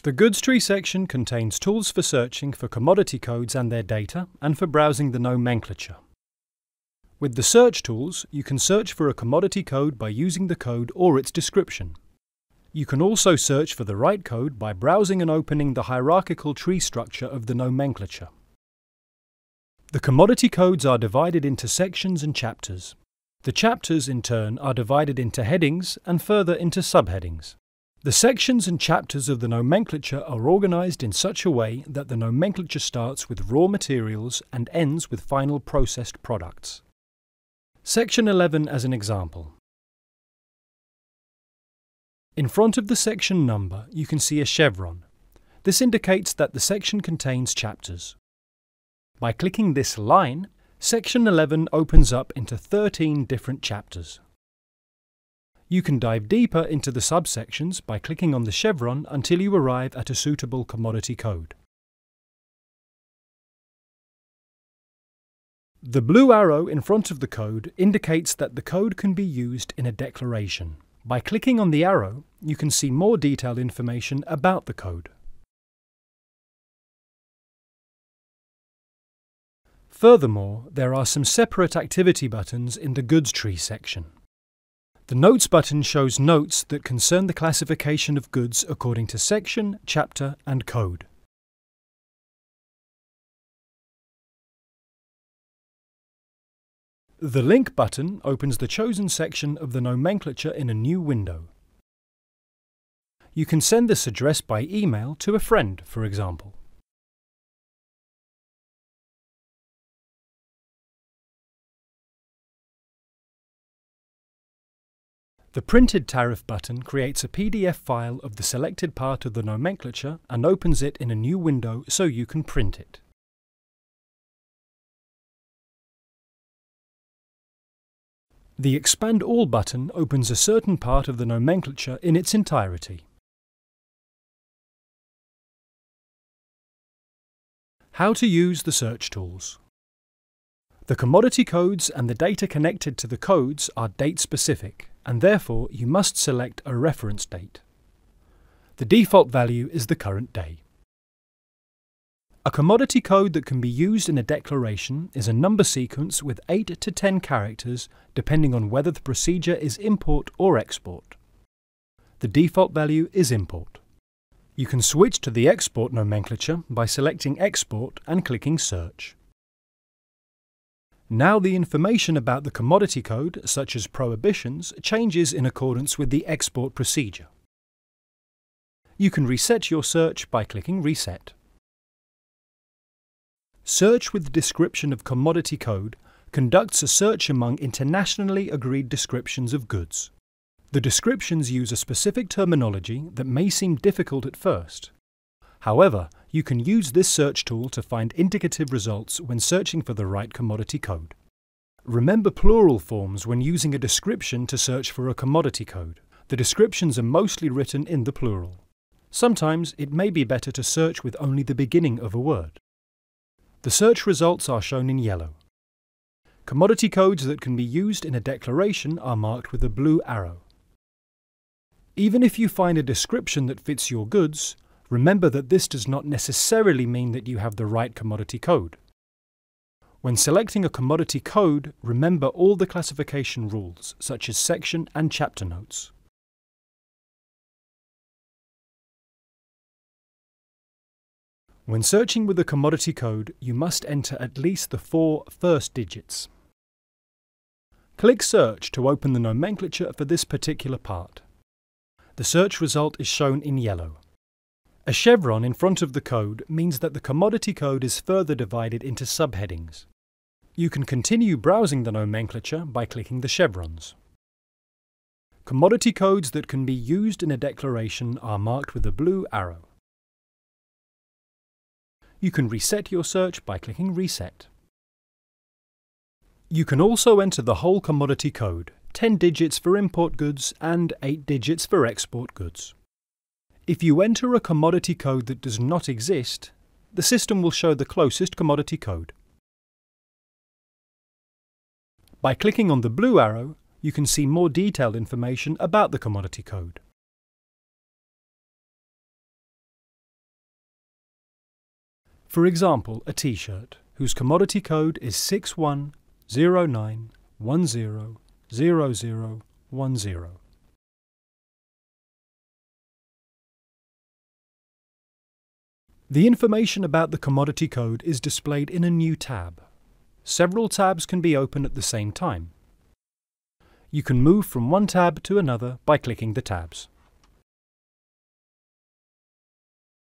The goods tree section contains tools for searching for commodity codes and their data, and for browsing the nomenclature. With the search tools, you can search for a commodity code by using the code or its description. You can also search for the right code by browsing and opening the hierarchical tree structure of the nomenclature. The commodity codes are divided into sections and chapters. The chapters, in turn, are divided into headings and further into subheadings. The sections and chapters of the nomenclature are organized in such a way that the nomenclature starts with raw materials and ends with final processed products. Section 11 as an example. In front of the section number, you can see a chevron. This indicates that the section contains chapters. By clicking this line, Section 11 opens up into 13 different chapters. You can dive deeper into the subsections by clicking on the chevron until you arrive at a suitable commodity code. The blue arrow in front of the code indicates that the code can be used in a declaration. By clicking on the arrow, you can see more detailed information about the code. Furthermore, there are some separate activity buttons in the goods tree section. The Notes button shows notes that concern the classification of goods according to section, chapter, and code. The Link button opens the chosen section of the nomenclature in a new window. You can send this address by email to a friend, for example. The Printed Tariff button creates a PDF file of the selected part of the nomenclature and opens it in a new window so you can print it. The Expand All button opens a certain part of the nomenclature in its entirety. How to use the search tools. The commodity codes and the data connected to the codes are date-specific, and therefore you must select a reference date. The default value is the current day. A commodity code that can be used in a declaration is a number sequence with 8 to 10 characters depending on whether the procedure is import or export. The default value is import. You can switch to the export nomenclature by selecting Export and clicking Search. Now the information about the commodity code, such as prohibitions, changes in accordance with the export procedure. You can reset your search by clicking Reset. Search with Description of Commodity Code conducts a search among internationally agreed descriptions of goods. The descriptions use a specific terminology that may seem difficult at first. However, you can use this search tool to find indicative results when searching for the right commodity code. Remember plural forms when using a description to search for a commodity code. The descriptions are mostly written in the plural. Sometimes it may be better to search with only the beginning of a word. The search results are shown in yellow. Commodity codes that can be used in a declaration are marked with a blue arrow. Even if you find a description that fits your goods, remember that this does not necessarily mean that you have the right commodity code. When selecting a commodity code, remember all the classification rules, such as section and chapter notes. When searching with a commodity code, you must enter at least the 4 first digits. Click Search to open the nomenclature for this particular part. The search result is shown in yellow. A chevron in front of the code means that the commodity code is further divided into subheadings. You can continue browsing the nomenclature by clicking the chevrons. Commodity codes that can be used in a declaration are marked with a blue arrow. You can reset your search by clicking Reset. You can also enter the whole commodity code, 10 digits for import goods and 8 digits for export goods. If you enter a commodity code that does not exist, the system will show the closest commodity code. By clicking on the blue arrow, you can see more detailed information about the commodity code. For example, a T-shirt, whose commodity code is 6109100010. The information about the commodity code is displayed in a new tab. Several tabs can be open at the same time. You can move from one tab to another by clicking the tabs.